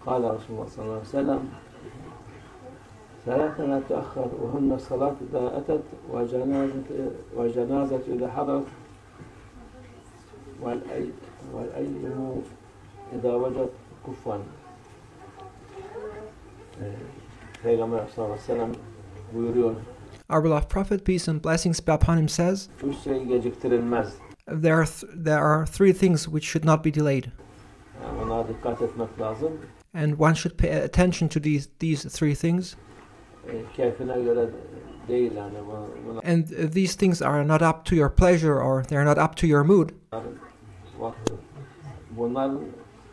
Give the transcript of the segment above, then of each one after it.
قال رسول الله صلى الله عليه وسلم ثلاث لا تؤخر وهن الصلاة إذا أتت وجنازة إذا حضرت والأيم إذا وجد كفا. Peygamber sallallahu aleyhi ve sellem buyuruyor. Our beloved Prophet, peace and blessings be upon him, says, Üç şey geciktirilmez. There are three things which should not be delayed. Ona dikkat etmek lazım. And one should pay attention to these three things. Keyfine göre değil yani. And these things are not up to your pleasure or they're not up to your mood. Bunlar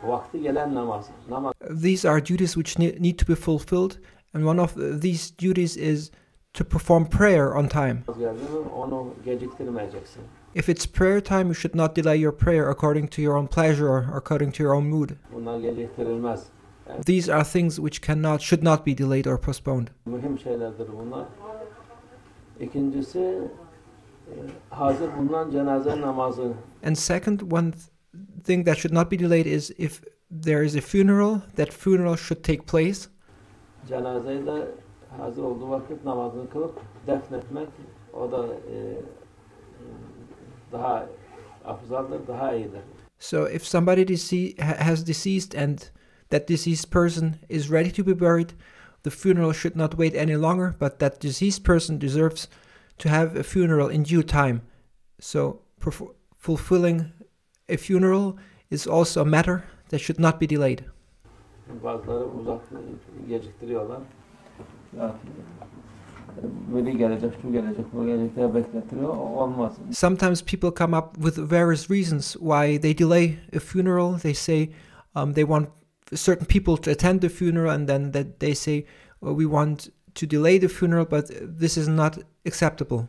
vakti gelen namaz. These are duties which need to be fulfilled, and one of these duties is to perform prayer on time. Onu geciktirmeyeceksin. If it's prayer time, you should not delay your prayer according to your own pleasure or according to your own mood. Bunlar geciktirilmez. These are things which should not be delayed or postponed. Mühim şeylerdir bunlar. İkincisi hazır bulunan cenaze namazı. And second, one thing that should not be delayed is if there is a funeral, that funeral should take place. Cenazeyi de hazır olduğu vakit namazını kılıp defnetmek, o da daha afzaldır, daha iyidir. So if somebody has deceased and that deceased person is ready to be buried, the funeral should not wait any longer, but that deceased person deserves to have a funeral in due time. So fulfilling a funeral is also a matter that should not be delayed. Bazıları geciktiriyorlar. Biri gelecek, şu gelecek, bu gelecek diye beklettiriyor. Olmaz. Sometimes people come up with various reasons why they delay a funeral. They say they want certain people to attend the funeral, and then that they say we want to delay the funeral, but this is not acceptable.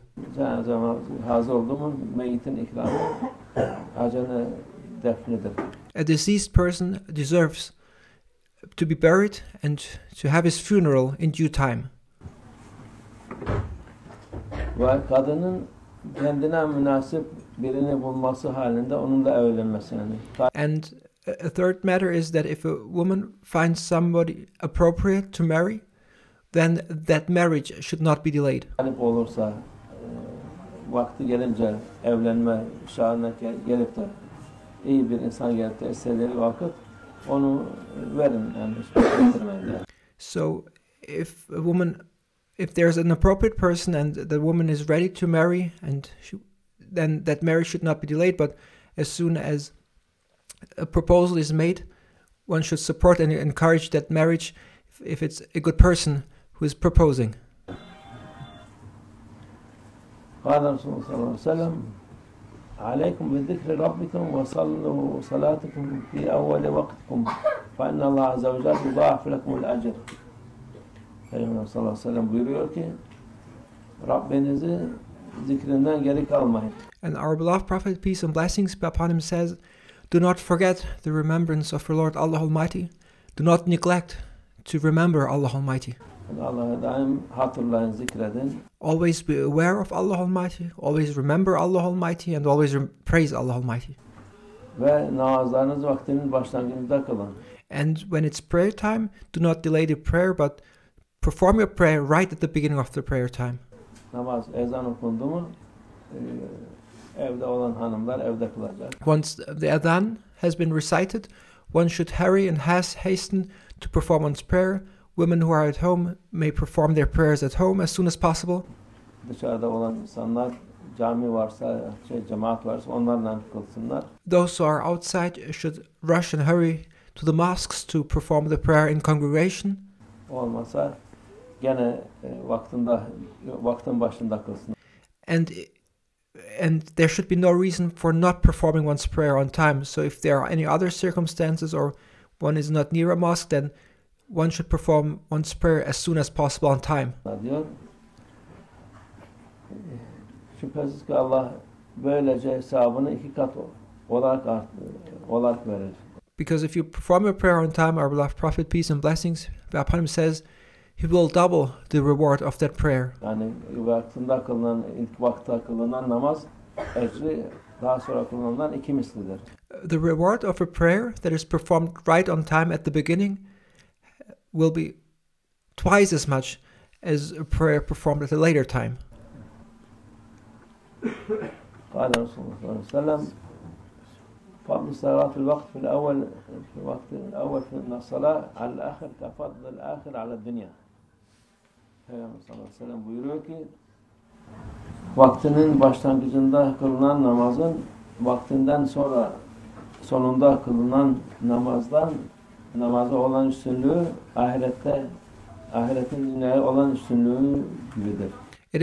Hazır oldu mu meyitin ikramı acele defnidir. A deceased person deserves to be buried and to have his funeral in due time. Ve kadının kendine münasip birini bulması halinde onunla evlenmesi yani. And a third matter is that if a woman finds somebody appropriate to marry, then that marriage should not be delayed. Talip olursa vakti gelince evlenme şahına gelip de iyi bir insan gelip de istediği vakit onu verin yani hiç. So if there's an appropriate person and the woman is ready to marry, and then that marriage should not be delayed, but as soon as a proposal is made, one should support and encourage that marriage if it's a good person who is proposing. قال رسول الله صلى الله عليه وسلم عليكم بذكر ربكم وصلوا صلاتكم في أول وقتكم فإن الله عز وجل يضاعف لكم الأجر. Peygamber sallallahu aleyhi ve sellem buyuruyor ki Rabbinizi zikrinden geri kalmayın. And our beloved Prophet, peace and blessings be upon him, says, do not forget the remembrance of your Lord Allah Almighty. Do not neglect to remember Allah Almighty. Allah'ı daim hatırlayın, zikredin. Always be aware of Allah Almighty. Always remember Allah Almighty and always praise Allah Almighty. Ve namazlarınız vaktinin başlangıcında kılın. And when it's prayer time, do not delay the prayer, but perform your prayer right at the beginning of the prayer time. Namaz ezan okundu mu evde olan hanımlar evde kılacak. Once the adhan has been recited, one should hurry and hasten to perform one's prayer. Women who are at home may perform their prayers at home as soon as possible. Dışarıda olan insanlar cami varsa, cemaat varsa onlarla kılsınlar. Those who are outside should rush and hurry to the mosques to perform the prayer in congregation. Olmasa gene vaktin başında kılsın. And there should be no reason for not performing one's prayer on time. So if there are any other circumstances or one is not near a mosque, then one should perform one's prayer as soon as possible on time. Diyor. Şüphesiz ki Allah böylece hesabını iki kat olarak verir. Because if you perform your prayer on time, our beloved Prophet, peace and blessings be upon him, says he will double the reward of that prayer. Yani vaktinde kılınan, ilk vakta kılınan namaz ecri daha sonra kılınandan iki mislidir. The reward of a prayer that is performed right on time at the beginning will be twice as much as a prayer performed at a later time. قال رسول الله صلى الله عليه وسلم فضل الصلاة في الوقت في الوقت الأول في الصلاة على الآخر كفضل الآخر على الدنيا. Peygamber sallallahu aleyhi ve sellem buyuruyor ki vaktinin başlangıcında kılınan namazın vaktinden sonra sonunda kılınan namaza olan üstünlüğü ahiretin dünyaya olan üstünlüğü gibidir. It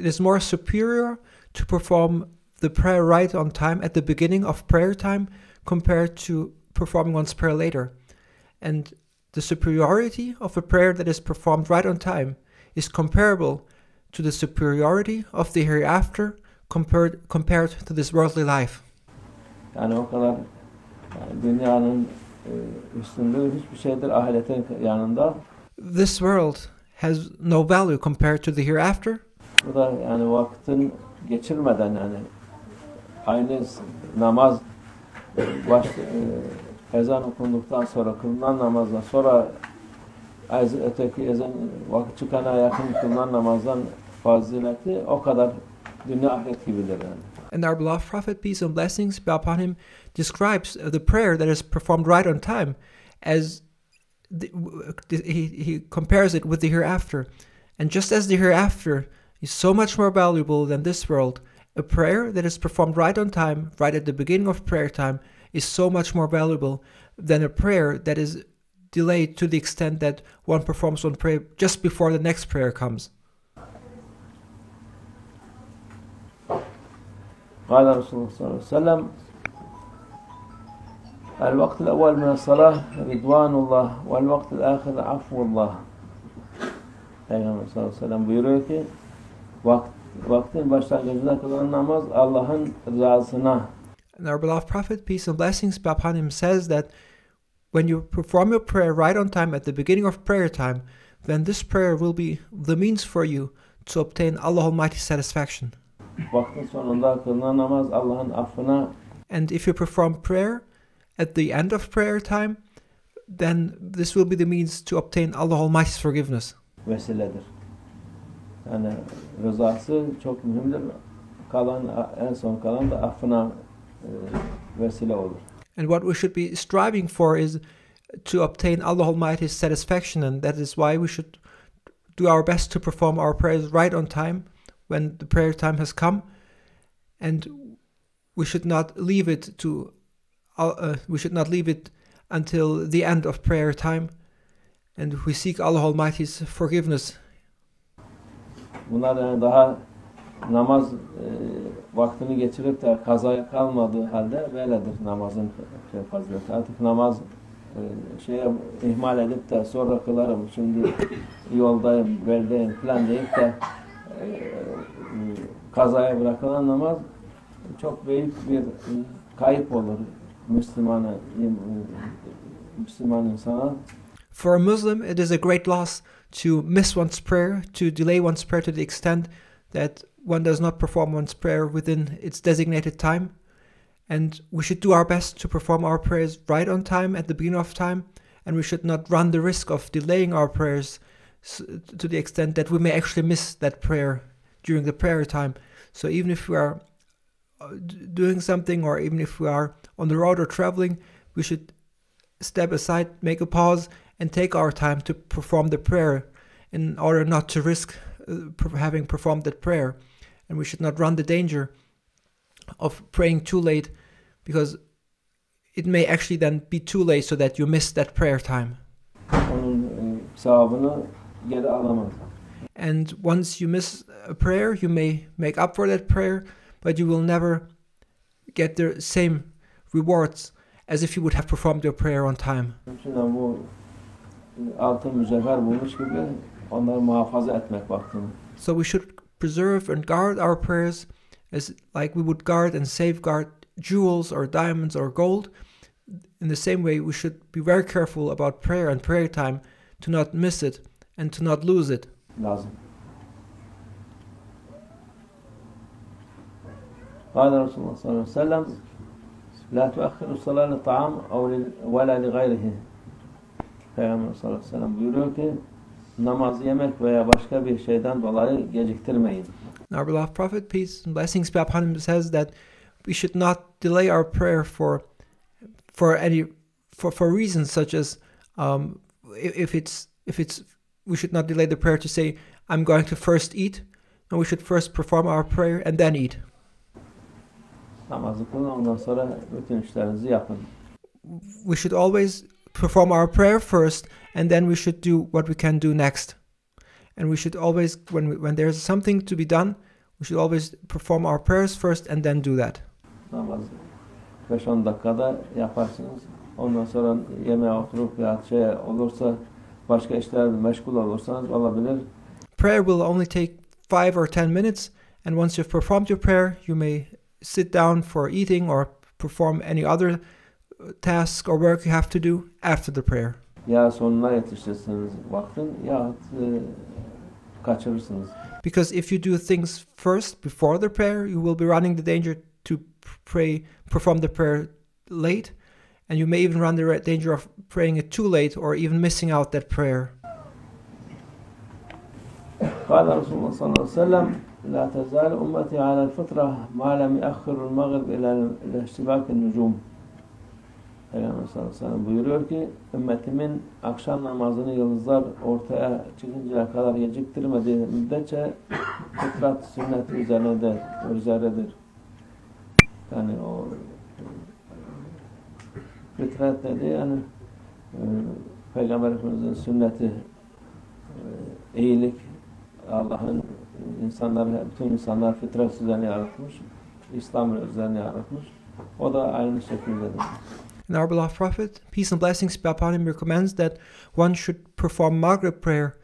is more superior to perform the prayer right on time at the beginning of prayer time compared to performing one's prayer later. And the superiority of a prayer that is performed right on time is comparable to the superiority of the hereafter compared to this worldly life. Yani o kadar dünyanın üstünlüğü hiçbir şeydir ahiretin yanında. This world has no value compared to the hereafter. Bu da yani vaktin geçirmeden yani aynı namaz ezan okunduktan sonra kılınan namazdan sonra öteki ezan vakit çıkana yakın kılınan namazdan fazileti o kadar dünya ahiret gibidir yani. And our beloved Prophet, peace and blessings be upon him, describes the prayer that is performed right on time as he compares it with the hereafter. And just as the hereafter is so much more valuable than this world, a prayer that is performed right on time, right at the beginning of prayer time, is so much more valuable than a prayer that is delayed to the extent that one performs one prayer just before the next prayer comes. قال رسول الله صلى الله عليه وسلم الوقت الأول من الصلاة رضوان الله والوقت الآخر عفو الله. Peygamber sallallahu aleyhi ve sellem buyuruyor ki vaktin başlangıcında kılınan namaz Allah'ın rızasına. And our beloved Prophet, peace and blessings be upon him, says that when you perform your prayer right on time at the beginning of prayer time, then this prayer will be the means for you to obtain Allah Almighty's satisfaction. Vaktin sonunda kılınan namaz Allah'ın affına. And if you perform prayer at the end of prayer time, then this will be the means to obtain Allah Almighty's forgiveness. Vesiledir. Yani rızası çok mühimdir. En son kalan da affına vesile olur. And what we should be striving for is to obtain Allah Almighty's satisfaction, and that is why we should do our best to perform our prayers right on time when the prayer time has come, and we should not leave it until the end of prayer time, and we seek Allah Almighty's forgiveness. Bunlar yani daha namaz vaktini geçirip de kazaya kalmadığı halde böyledir namazın fazileti. Artık namaz ihmal edip de sonra kılarım, şimdi yoldayım, beldeyim falan deyip de kazaya bırakılan namaz çok büyük bir kayıp olur Müslüman insana. For a Muslim, it is a great loss to miss one's prayer, to delay one's prayer to the extent that one does not perform one's prayer within its designated time. And we should do our best to perform our prayers right on time at the beginning of time, and we should not run the risk of delaying our prayers to the extent that we may actually miss that prayer during the prayer time. So even if we are doing something, or even if we are on the road or traveling, we should step aside, make a pause, and take our time to perform the prayer in order not to risk having performed that prayer. And we should not run the danger of praying too late, because it may actually then be too late so that you miss that prayer time. Onun sevabını geri alamaz. And once you miss a prayer, you may make up for that prayer, but you will never get the same rewards as if you would have performed your prayer on time. Bu altın mücevher bulmuş gibi onları muhafaza etmek vaktini. So we should preserve and guard our prayers as like we would guard and safeguard jewels or diamonds or gold. In the same way, we should be very careful about prayer and prayer time to not miss it and to not lose it. Lazım. قال رسول الله صلى الله عليه وسلم لا تؤخر الصلاة للطعام أو ولا لغيره Peygamber sallallahu aleyhi ve sellem buyuruyor ki namazı yemek veya başka bir şeyden dolayı geciktirmeyin. Our beloved Prophet, peace and blessings be upon him, says that we should not delay our prayer for reasons such as if it's we should not delay the prayer to say I'm going to first eat, and we should first perform our prayer and then eat. Namazı kılın, ondan sonra bütün işlerinizi yapın. We should always perform our prayer first, and then we should do what we can do next. And we should always, when there's something to be done, we should always perform our prayers first and then do that. Namaz 5-10 dakikada yaparsınız. Ondan sonra yemeğe oturup ya olursa başka işlerle meşgul olursanız olabilir. Prayer will only take 5 or 10 minutes, and once you've performed your prayer, you may sit down for eating or perform any other task or work you have to do after the prayer. Ya sonuna yetişirsiniz vaktin ya kaçırırsınız. Because if you do things first before the prayer, you will be running the danger to perform the prayer late, and you may even run the danger of praying it too late or even missing out that prayer. قال رسول الله صلى الله عليه وسلم لا تزال أمتي على الفطرة ما لم يأخر المغرب إلى اشتباك النجوم. Peygamber sallallahu aleyhi ve sellem buyuruyor ki ümmetimin akşam namazını yıldızlar ortaya çıkıncaya kadar geciktirmediği müddetçe fıtrat sünneti üzerinedir. Yani o fıtrat dedi yani Peygamber Efendimiz'in sünneti iyilik Allah'ın bütün insanlar fıtrat üzerine yaratmış, İslam üzerine yaratmış. O da aynı şekildedir. And our beloved Prophet, peace and blessings be upon him, recommends that one should perform Maghrib prayer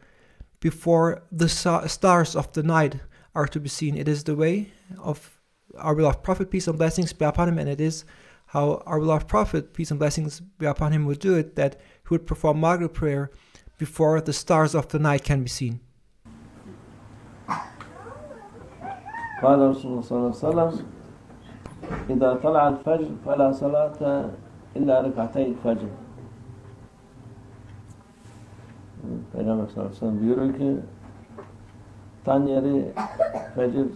before the stars of the night are to be seen. It is the way of our beloved Prophet, peace and blessings be upon him, and it is how our beloved Prophet, peace and blessings be upon him, would do it, that he would perform Maghrib prayer before the stars of the night can be seen. قال رسول الله صلى الله عليه وسلم إذا طلع الفجر فلا صلاة إلا ركعتي الفجر. Peygamber sallallahu aleyhi ve sellem buyuruyor ki tan yeri fecir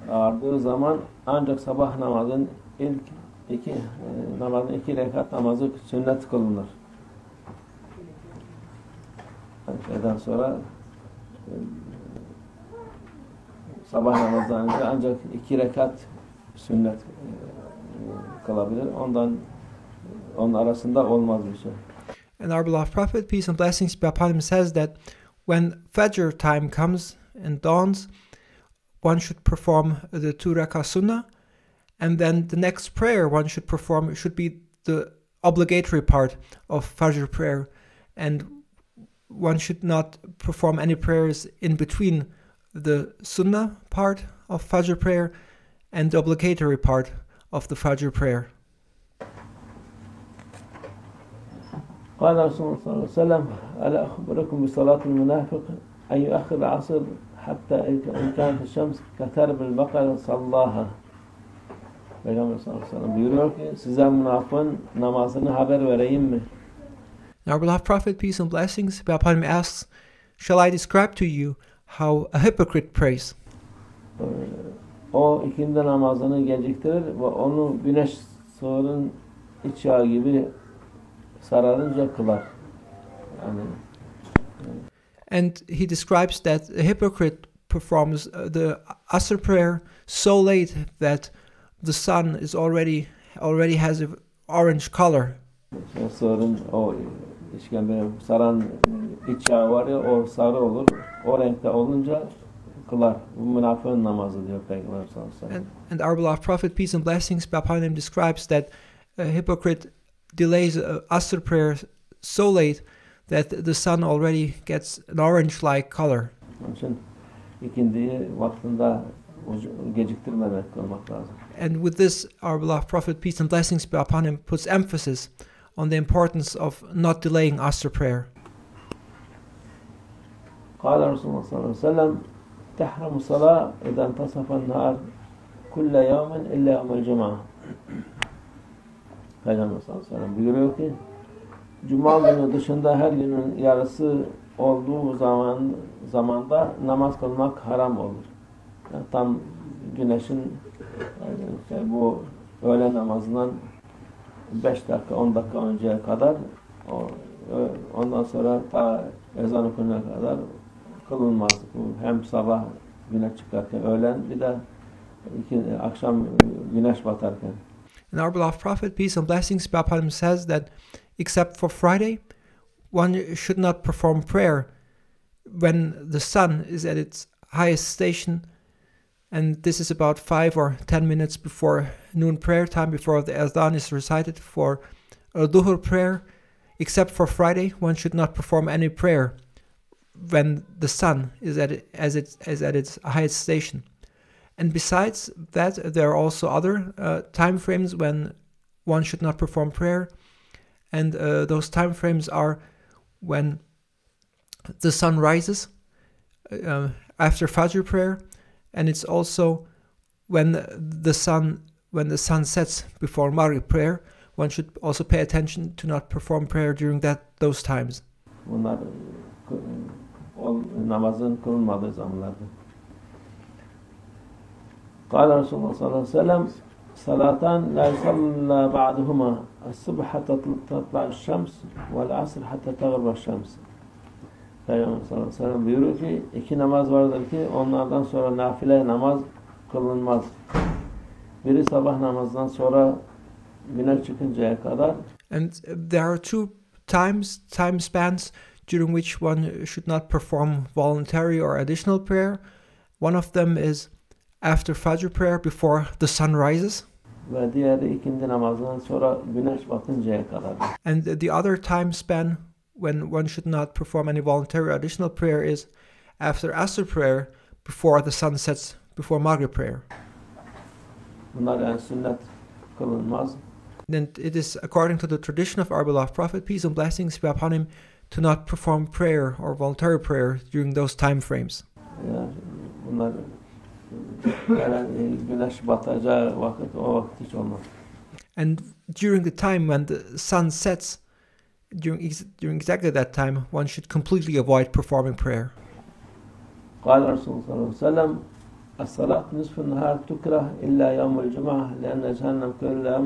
ağardığı zaman ancak sabah namazın namazın 2 rekat namazı sünnet kılınır. Şeyden sonra sabah namazından önce ancak 2 rekat sünnet kılabilir. Onun arasında olmaz bir şey. And our beloved Prophet, peace and blessings be upon him, says that when Fajr time comes and dawns, one should perform the 2 rakah sunnah, and then the next prayer one should perform should be the obligatory part of Fajr prayer, and one should not perform any prayers in between the sunnah part of Fajr prayer and the obligatory part of the Fajr prayer. قال رسول الله صلى الله عليه وسلم ألا أخبركم بصلاة المنافق أن يؤخر العصر حتى إن كانت الشمس كترب البقرة صلاها. Peygamber sallallahu aleyhi ve sellem buyuruyor ki size münafığın namazını haber vereyim mi? Our beloved Prophet, peace and blessings be upon him, asks, shall I describe to you how a hypocrite prays? O ikindi namazını geciktirir ve onu güneş sığırın iç yağı gibi sararınca kılar. And he describes that a hypocrite performs the Asr prayer so late that the sun is already has an orange color. Sığırın o işkembe saran iç yağı var ya o sarı olur. O renkte olunca kılar. Bu münafığın namazı diyor Peygamber sallallahu aleyhi ve sellem. And our beloved Prophet, peace and blessings be upon him, describes that a hypocrite delays Asr prayer so late that the sun already gets an orange-like color. Onun için ikindiyi vaktinde geciktirmemek kılmak lazım. And with this, our beloved Prophet, peace and blessings be upon him, puts emphasis on the importance of not delaying Asr prayer. قال رسول الله صلى الله عليه وسلم تحرم الصلاة إذا انتصف النهار كل يوم إلا يوم الجمعة. Peygamber sallallahu aleyhi ve sellem buyuruyor ki Cuma günü dışında her günün yarısı olduğu zamanda namaz kılmak haram olur. Yani tam güneşin bu öğle namazından 5 dakika 10 dakika önceye kadar ondan sonra ta ezan okunana kadar kılınmaz. Bu hem sabah güneş çıkarken öğlen bir de akşam güneş batarken. And our beloved Prophet, peace and blessings be upon him, says that except for Friday, one should not perform prayer when the sun is at its highest station, and this is about 5 or 10 minutes before noon prayer time, before the adhan is recited for a duhur prayer. Except for Friday, one should not perform any prayer when the sun is at its highest station. And besides that, there are also other time frames when one should not perform prayer, and those time frames are when the sun rises after Fajr prayer, and it's also when the sun sets before Maghrib prayer. One should also pay attention to not perform prayer during those times. Bunlar namazın kılınmadığı zamanlarda. قال رسول الله صلى الله عليه وسلم صلاتان لا يصلى بعدهما الصبح حتى تطلع الشمس والعصر حتى تغرب الشمس. Peygamber sallallahu aleyhi ve sellem buyuruyor ki iki namaz vardır ki onlardan sonra nafile namaz kılınmaz. Biri sabah namazından sonra güneş çıkıncaya kadar. And there are two time spans during which one should not perform voluntary or additional prayer. One of them is after Fajr prayer before the sun rises. Ve diğeri ikindi namazından sonra güneş batıncaya kadar. And the other time span when one should not perform any voluntary or additional prayer is after Asr prayer before the sun sets, before Maghrib prayer. Bunlar yani sünnet kılınmaz. And it is according to the tradition of our beloved Prophet, peace and blessings be upon him, to not perform prayer or voluntary prayer during those time frames. Yani bunlar güneş batacağı vakit o vakit hiç olmaz. And during the time when the sun sets, during exactly that time, one should completely avoid performing prayer. قال رسول الله صلى الله عليه وسلم الصلاة نصف النهار تكره إلا يوم الجمعة لأن جهنم كلها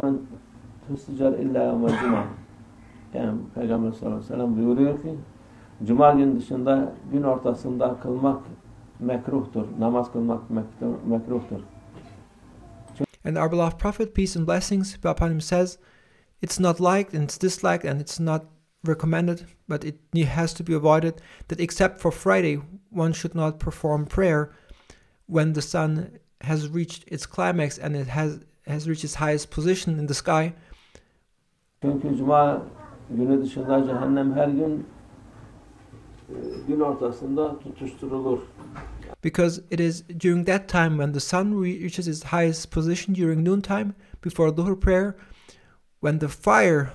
تسجر إلا يوم الجمعة. Yani Peygamber sallallahu aleyhi ve sellem buyuruyor ki Cuma günü dışında gün ortasında kılmak mekruhtur. Namaz kılmak mekruhtur. And our beloved Prophet, peace and blessings be upon him, says it's not liked and it's disliked and it's not recommended, but it has to be avoided, that except for Friday, one should not perform prayer when the sun has reached its climax and it has reached its highest position in the sky. Çünkü Cuma günü dışında cehennem her gün ortasında tutuşturulur. Because it is during that time when the sun reaches its highest position during noontime before Dhuhr prayer, when the fire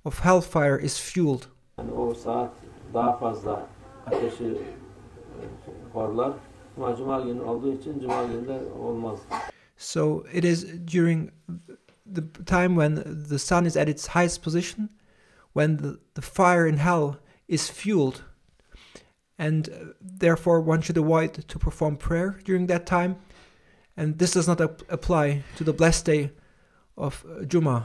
of hellfire is fueled. Yani o saat daha fazla ateşi korlar. Ama Cuma günü olduğu için Cuma günü olmaz. So it is during the time when the sun is at its highest position, when the fire in hell is fueled, and therefore one should avoid to perform prayer during that time. And this does not apply to the blessed day of Jummah.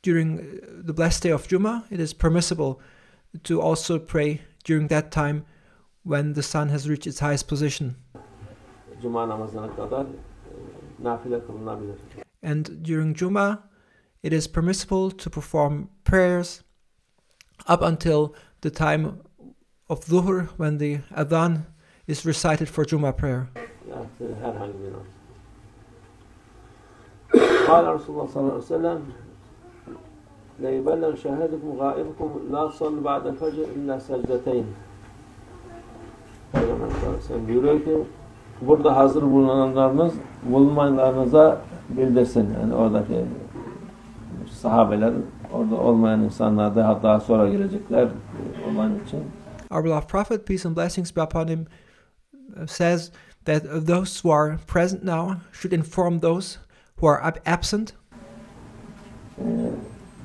During the blessed day of Jummah, it is permissible to also pray during that time when the sun has reached its highest position. And during Jummah, it is permissible to perform prayers up until the time of Dhuhr, when the adhan is recited for Jummah prayer. قال رسول الله صلى الله عليه وسلم ليبلغ شاهدكم غائبكم لا تصلوا بعد الفجر إلا سجدتين. Peygamber sallallahu aleyhi ve sellem buyuruyor ki burada hazır bulunanlarınız bulunmayanlarınıza bildirsin. Yani oradaki sahabeler, orada olmayan insanlar daha sonra gelecekler olan için. Our beloved Prophet, peace and blessings be upon him, says that those who are present now should inform those who are absent.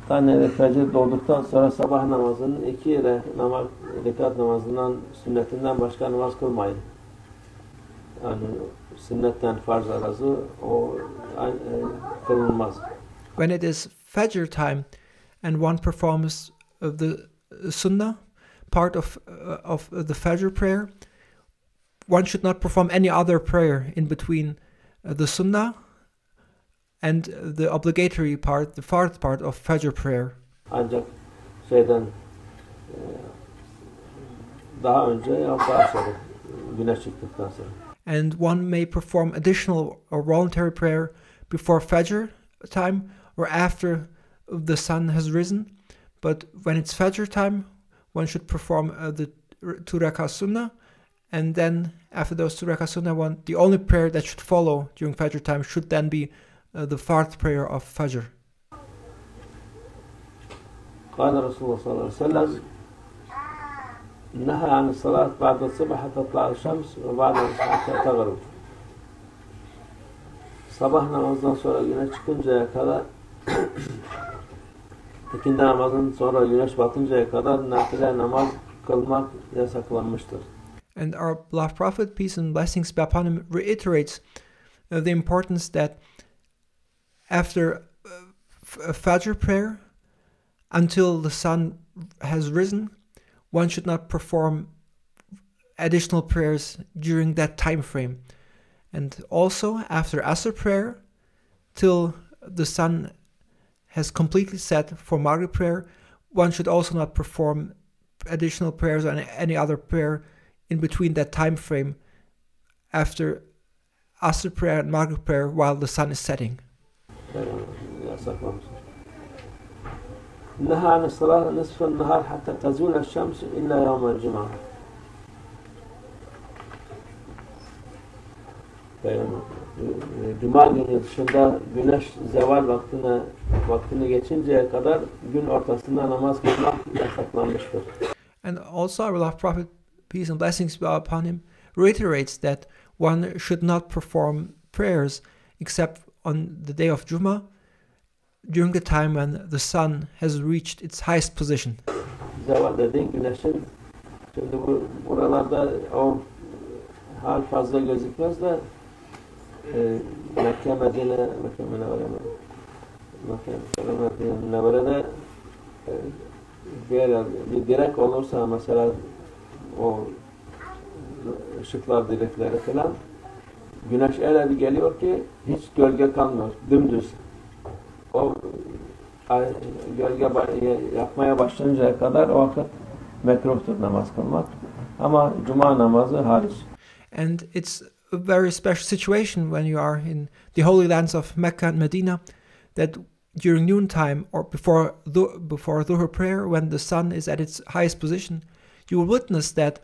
tane fecir doğduktan sonra sabah namazının 2 rekat namazından sünnetinden başka namaz kılmayın. Yani sünnetten farz arası o kılınmaz. When it is Fajr time and one performs the Sunnah part of the Fajr prayer, one should not perform any other prayer in between the Sunnah and the obligatory part, the fourth part of Fajr prayer. Ancak şeyden daha önce ya daha sonra güneş çıktıktan sonra. And one may perform additional or voluntary prayer before Fajr time or after the sun has risen. But when it's Fajr time, one should perform the 2 rak'ah sunnah, and then after those 2 rak'ah sunnah, the only prayer that should follow during Fajr time should then be the fourth prayer of Fajr. قال رسول الله صلى الله عليه وسلم نهى عن الصلاة بعد الصبح حتى تطلع الشمس وبعد حتى تغرب. Sabah namazından sonra güneş çıkıncaya kadar ikindi namazın sonra güneş batıncaya kadar nafile namaz kılmak yasaklanmıştır. And our beloved Prophet, peace and blessings be upon him, reiterates the importance that after Fajr prayer, until the sun has risen, one should not perform additional prayers during that time frame. And also after Asr prayer, till the sun has completely set for Maghrib prayer, one should also not perform additional prayers or any other prayer in between that time frame after Asr prayer and Maghrib prayer while the sun is setting. نهى عن الصلاة نصف النهار حتى تزول الشمس إلا يوم الجمعة. Cuma günü dışında güneş zeval vaktini geçinceye kadar gün ortasında namaz kılmak yasaklanmıştır. And also our beloved Prophet, peace and blessings be upon him, reiterates that one should not perform prayers except on the day of Jummah during the time when the sun has reached its highest position. Zeval dediğin güneşin, şimdi buralarda o hal fazla gözükmez de Mekke, Medine, Münevvere'de bir direk olursa mesela o ışıklar direkleri falan güneş öyle bir geliyor ki hiç gölge kalmıyor, dümdüz. O gölge yapmaya başlayıncaya kadar o vakit mekruhtur namaz kılmak. Ama cuma namazı hariç. And it's a very special situation when you are in the holy lands of Mecca and Medina, that during noontime or before Dhuhr prayer, when the sun is at its highest position, you will witness that,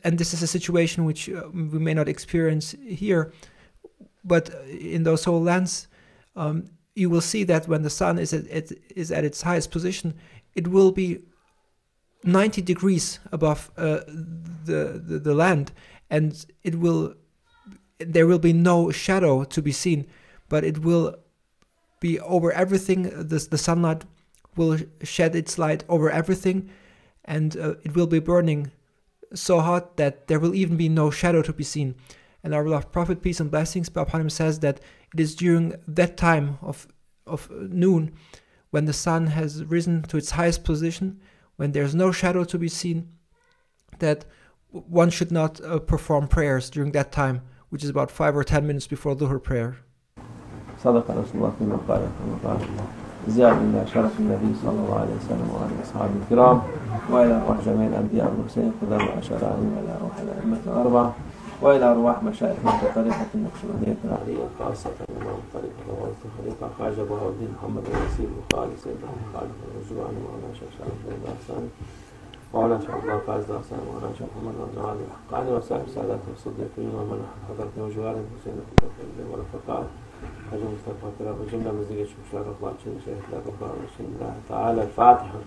and this is a situation which we may not experience here, but in those holy lands, you will see that when the sun is at its highest position, it will be 90 degrees above the land, and there will be no shadow to be seen, but it will be over everything. The sunlight will shed its light over everything, and it will be burning so hot that there will even be no shadow to be seen. And our beloved Prophet, peace and blessings be upon him, says that it is during that time of noon, when the sun has risen to its highest position, when there's no shadow to be seen, that one should not perform prayers during that time, which is about 5 or 10 minutes before Dhuhr prayer. صدق رسول الله فيما قال زيادة إلى شرف النبي صلى الله عليه وسلم وعلى أصحابه الكرام وإلى أرواح جميع الأنبياء والمرسلين قدام وأشرارهم وإلى أرواح الأئمة الأربعة وإلى أرواح مشايخنا في طريقة النقشبندية العلية خاصة إمام طريقة الغوث خليفة خواجة بهاء الدين محمد الوسيل البخاري سيد خالد الرجواني وعلى شيخ شرف الدارساني وعلى شيخ الله فاز الدارساني وعلى شيخ محمد بن علي الحقاني وسائر سادات الصديقين ومن حضرتنا وجوارهم حسين ورفقائه حاجة مصطفى كلام وجملة مزيج شمشار الله شيخ الله تعالى الفاتحة.